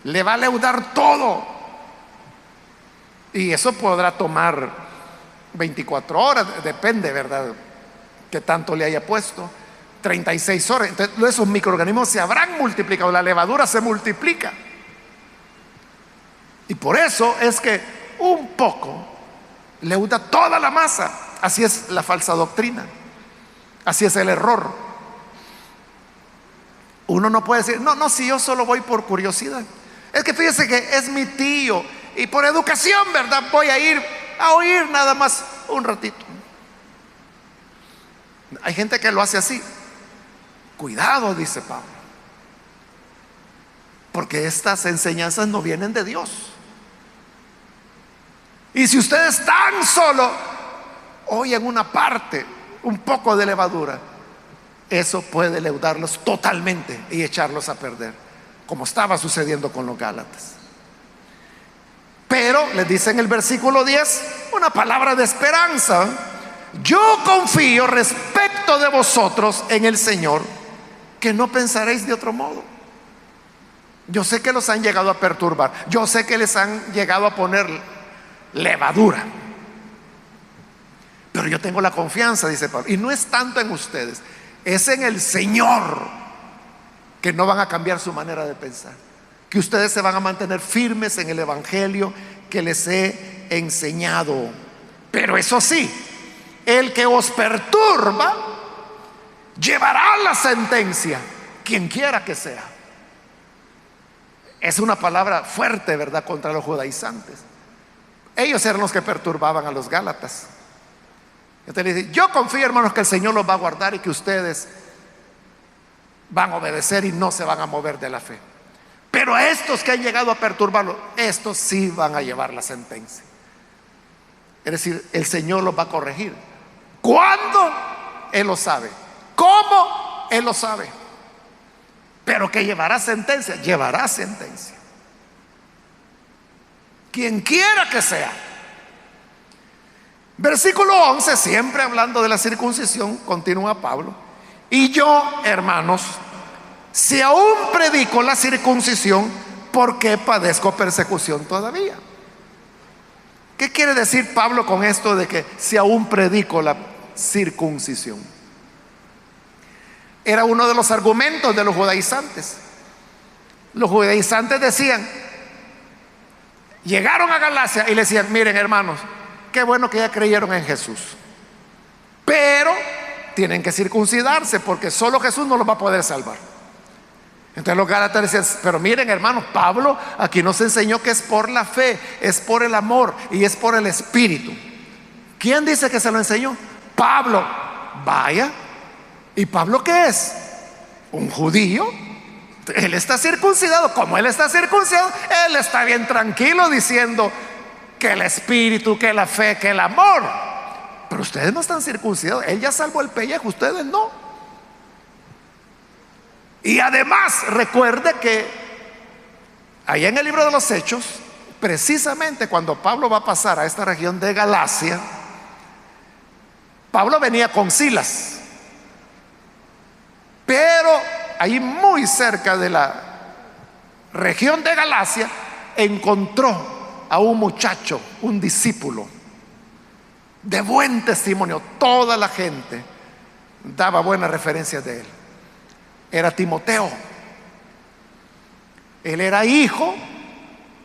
le va a leudar todo. Y eso podrá tomar 24 horas, depende, ¿verdad?, que tanto le haya puesto, 36 horas. Entonces esos microorganismos se habrán multiplicado, la levadura se multiplica. Y por eso es que un poco leuda toda la masa. Así es la falsa doctrina, así es el error. Uno no puede decir, no, si yo solo voy por curiosidad. Es que fíjese que es mi tío y por educación, ¿verdad?, voy a ir a oír nada más un ratito. Hay gente que lo hace así. Cuidado, dice Pablo, porque estas enseñanzas no vienen de Dios. Y si ustedes tan solo oyen una parte, un poco de levadura, eso puede leudarlos totalmente y echarlos a perder, como estaba sucediendo con los Gálatas. Pero les dice en el versículo 10 una palabra de esperanza: yo confío respecto de vosotros en el Señor, que no pensaréis de otro modo. Yo sé que los han llegado a perturbar, yo sé que les han llegado a poner levadura, pero yo tengo la confianza, dice Pablo, y no es tanto en ustedes, es en el Señor, que no van a cambiar su manera de pensar, que ustedes se van a mantener firmes en el evangelio que les he enseñado. Pero eso sí, el que os perturba llevará la sentencia, quien quiera que sea. Es una palabra fuerte, ¿verdad?, contra los judaizantes. Ellos eran los que perturbaban a los Gálatas. Entonces dice, yo confío, hermanos, que el Señor los va a guardar y que ustedes van a obedecer y no se van a mover de la fe. Pero a estos que han llegado a perturbarlos, estos sí van a llevar la sentencia. Es decir, el Señor los va a corregir. ¿Cuándo? Él lo sabe. ¿Cómo? Él lo sabe. Pero que llevará sentencia, llevará sentencia. Quien quiera que sea. Versículo 11, siempre hablando de la circuncisión, continúa Pablo: y yo, hermanos, si aún predico la circuncisión, ¿por qué padezco persecución todavía? ¿Qué quiere decir Pablo con esto de que si aún predico la circuncisión? Era uno de los argumentos de los judaizantes. Los judaizantes decían, llegaron a Galacia y le decían, miren, hermanos, qué bueno que ya creyeron en Jesús, pero tienen que circuncidarse porque solo Jesús no los va a poder salvar. Entonces los gálatas decían, pero miren, hermanos, Pablo aquí nos enseñó que es por la fe, es por el amor y es por el Espíritu. ¿Quién dice que se lo enseñó? Pablo. Vaya. ¿Y Pablo qué es? ¿Un judío? Él está circuncidado. Como él está circuncidado, él está bien tranquilo diciendo que el espíritu, que la fe, que el amor. Pero ustedes no están circuncidados. Él ya salvó el pellejo, ustedes no. Y además recuerde que allá en el libro de los Hechos, precisamente cuando Pablo va a pasar a esta región de Galacia, Pablo venía con Silas, pero ahí muy cerca de la región de Galacia encontró a un muchacho, un discípulo de buen testimonio. Toda la gente daba buenas referencias de él. Era Timoteo. Él era hijo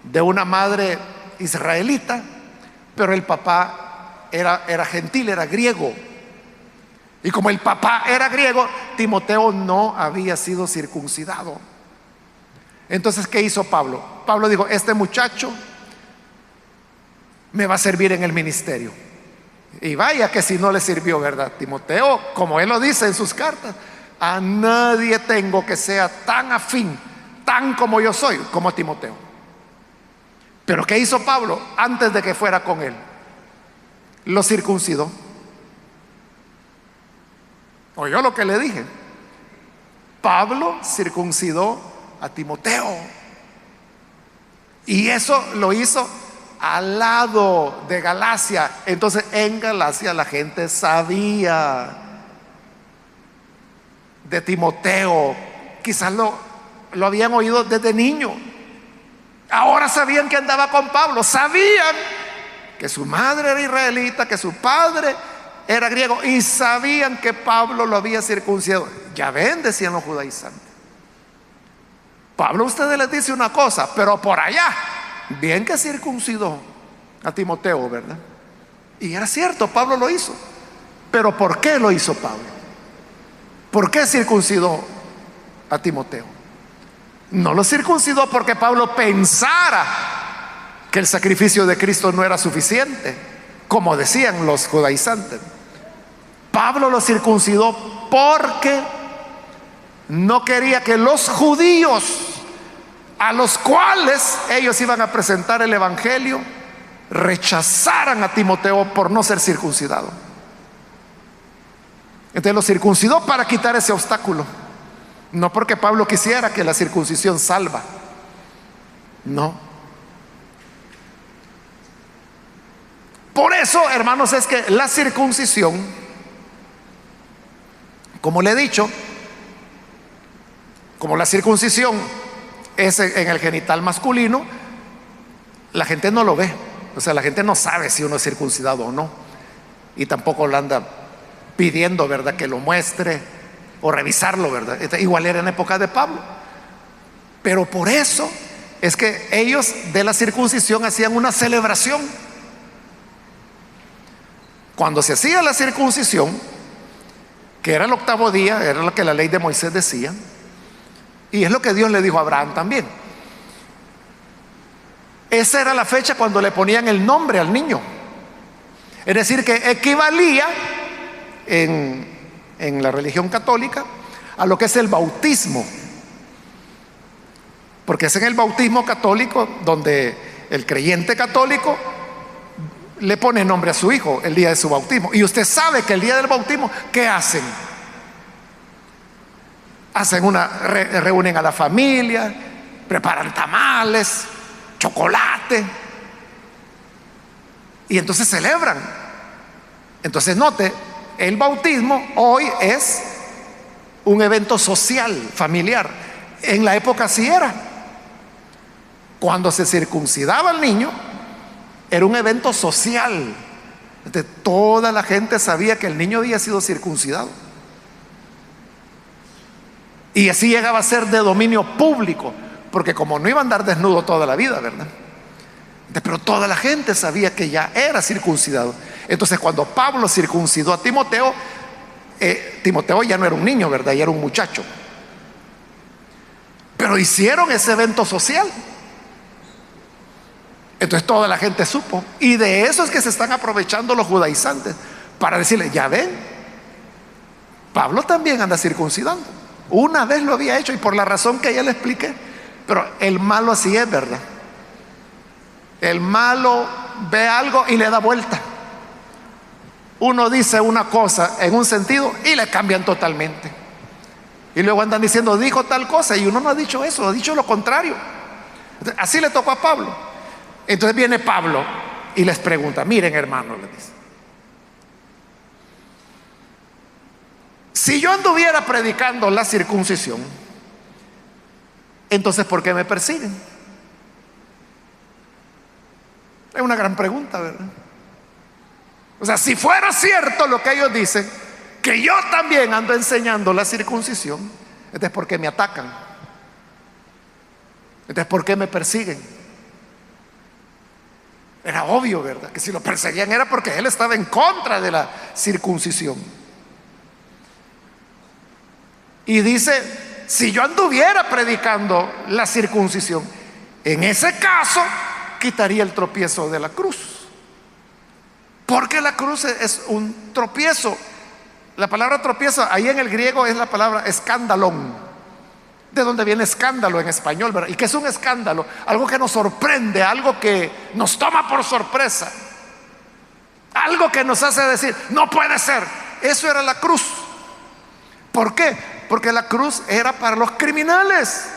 de una madre israelita, pero el papá era gentil, era griego. Y como el papá era griego, Timoteo no había sido circuncidado. Entonces, ¿qué hizo Pablo? Pablo dijo: este muchacho me va a servir en el ministerio. Y vaya que si no le sirvió, ¿verdad? Timoteo, como él lo dice en sus cartas, a nadie tengo que sea tan afín, tan como yo soy, como Timoteo. Pero ¿qué hizo Pablo antes de que fuera con él? Lo circuncidó. ¿Oyó lo que le dije? Pablo circuncidó a Timoteo. Y eso lo hizo al lado de Galacia. Entonces en Galacia la gente sabía de Timoteo. Quizás lo habían oído desde niño. Ahora sabían que andaba con Pablo. Sabían que su madre era israelita, que su padre era griego, y sabían que Pablo lo había circuncidado. Ya ven, decían los judaizantes, Pablo, ustedes les dice una cosa, pero por allá, bien que circuncidó a Timoteo, ¿verdad? Y era cierto, Pablo lo hizo. Pero ¿por qué lo hizo Pablo? ¿Por qué circuncidó a Timoteo? No lo circuncidó porque Pablo pensara que el sacrificio de Cristo no era suficiente, como decían los judaizantes. Pablo lo circuncidó porque no quería que los judíos, a los cuales ellos iban a presentar el evangelio, rechazaran a Timoteo por no ser circuncidado. Entonces lo circuncidó para quitar ese obstáculo. No porque Pablo quisiera que la circuncisión salva. No. Por eso, hermanos, es que la circuncisión, como le he dicho, como la circuncisión es en el genital masculino, la gente no lo ve. O sea, la gente no sabe si uno es circuncidado o no. Y tampoco lo anda pidiendo, ¿verdad?, que lo muestre o revisarlo, ¿verdad? Igual era en época de Pablo. Pero por eso es que ellos de la circuncisión hacían una celebración. Cuando se hacía la circuncisión, que era el 8º día, era lo que la ley de Moisés decía, y es lo que Dios le dijo a Abraham también. Esa era la fecha cuando le ponían el nombre al niño. Es decir, que equivalía en la religión católica a lo que es el bautismo, porque es en el bautismo católico donde el creyente católico le pone nombre a su hijo el día de su bautismo. Y usted sabe que el día del bautismo, ¿qué hacen? Reúnen a la familia, preparan tamales, chocolate, y entonces celebran. Entonces note, el bautismo hoy es un evento social, familiar. En la época así era. Cuando se circuncidaba al niño, era un evento social. Entonces, toda la gente sabía que el niño había sido circuncidado. Y así llegaba a ser de dominio público, porque como no iba a andar desnudo toda la vida, ¿verdad? Pero toda la gente sabía que ya era circuncidado. Entonces, cuando Pablo circuncidó a Timoteo, Timoteo ya no era un niño, ¿verdad? Ya era un muchacho. Pero hicieron ese evento social. Entonces toda la gente supo. Y de eso es que se están aprovechando los judaizantes para decirle: ya ven, Pablo también anda circuncidando. Una vez lo había hecho y por la razón que ya le expliqué. Pero el malo así es, ¿verdad? El malo ve algo y le da vuelta. Uno dice una cosa en un sentido y le cambian totalmente. Y luego andan diciendo, dijo tal cosa, y uno no ha dicho eso, ha dicho lo contrario. Así le tocó a Pablo. Entonces viene Pablo y les pregunta, miren hermanos, les dice, si yo anduviera predicando la circuncisión, entonces ¿por qué me persiguen? Es una gran pregunta, ¿verdad? O sea, si fuera cierto lo que ellos dicen, que yo también ando enseñando la circuncisión, entonces ¿por qué me atacan? Entonces ¿por qué me persiguen? Era obvio, ¿verdad? Que si lo perseguían era porque él estaba en contra de la circuncisión. Y dice, si yo anduviera predicando la circuncisión, en ese caso quitaría el tropiezo de la cruz. Porque la cruz es un tropiezo. La palabra tropiezo ahí en el griego es la palabra escandalón, de donde viene escándalo en español, ¿verdad? ¿Y qué es un escándalo? Algo que nos sorprende, algo que nos toma por sorpresa, algo que nos hace decir, no puede ser. Eso era la cruz. ¿Por qué? Porque la cruz era para los criminales.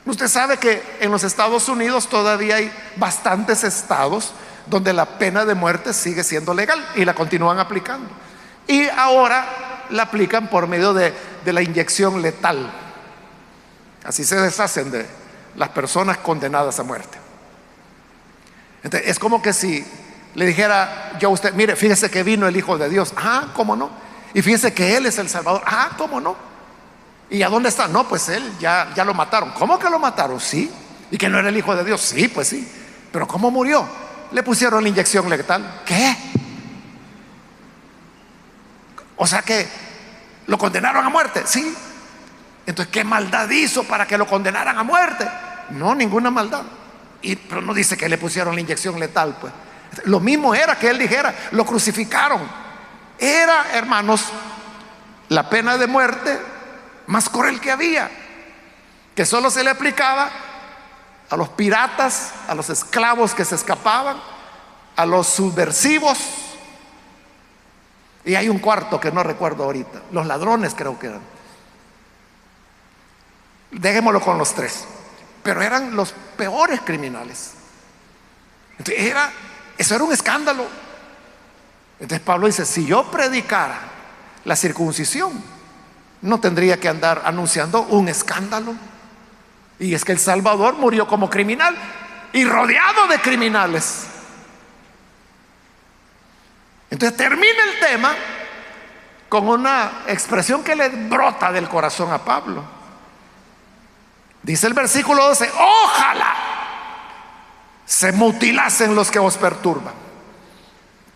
Usted sabe que en los Estados Unidos todavía hay bastantes estados donde la pena de muerte sigue siendo legal y la continúan aplicando. Y ahora la aplican por medio de la inyección letal. Así se deshacen de las personas condenadas a muerte. Entonces, es como que si le dijera yo a usted, mire, fíjese que vino el Hijo de Dios. Ah, ¿cómo no? Y fíjese que Él es el Salvador. Ah, ¿cómo no? ¿Y a dónde está? No, pues Él ya lo mataron. ¿Cómo que lo mataron? Sí. ¿Y que no era el Hijo de Dios? Sí, pues sí. Pero ¿cómo murió? Le pusieron la inyección letal. ¿Qué? O sea que lo condenaron a muerte. Sí. Entonces, ¿qué maldad hizo para que lo condenaran a muerte? No, ninguna maldad. Pero no dice que le pusieron la inyección letal, pues. Lo mismo era que él dijera, lo crucificaron. Era, hermanos, la pena de muerte más cruel que había, que solo se le aplicaba a los piratas, a los esclavos que se escapaban, a los subversivos, y hay un cuarto que no recuerdo ahorita, los ladrones creo que eran. Dejémoslo con los tres, pero eran los peores criminales. Entonces eso era un escándalo. Entonces Pablo dice, si yo predicara la circuncisión, no tendría que andar anunciando un escándalo. Y es que el Salvador murió como criminal y rodeado de criminales. Entonces termina el tema con una expresión que le brota del corazón a Pablo. Dice el versículo 12, ojalá se mutilasen los que os perturban.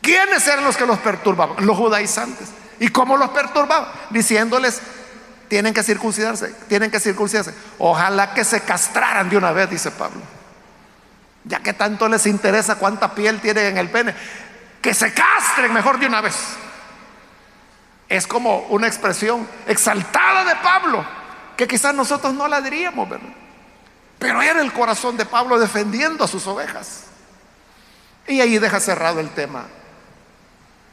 ¿Quiénes eran los que los perturbaban? Los judaizantes. ¿Y cómo los perturbaban? Diciéndoles, tienen que circuncidarse, tienen que circuncidarse. Ojalá que se castraran de una vez, dice Pablo. Ya que tanto les interesa cuánta piel tienen en el pene, que se castren mejor de una vez. Es como una expresión exaltada de Pablo, que quizás nosotros no la diríamos, ¿verdad? Pero era el corazón de Pablo defendiendo a sus ovejas. Y ahí deja cerrado el tema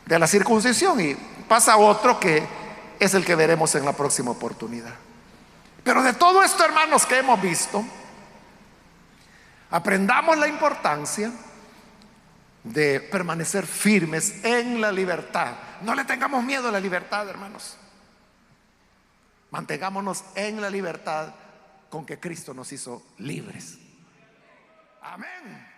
de la circuncisión y pasa a otro que es el que veremos en la próxima oportunidad. Pero de todo esto, hermanos, que hemos visto, aprendamos la importancia de permanecer firmes en la libertad. No le tengamos miedo a la libertad, hermanos. Mantengámonos en la libertad con que Cristo nos hizo libres. Amén.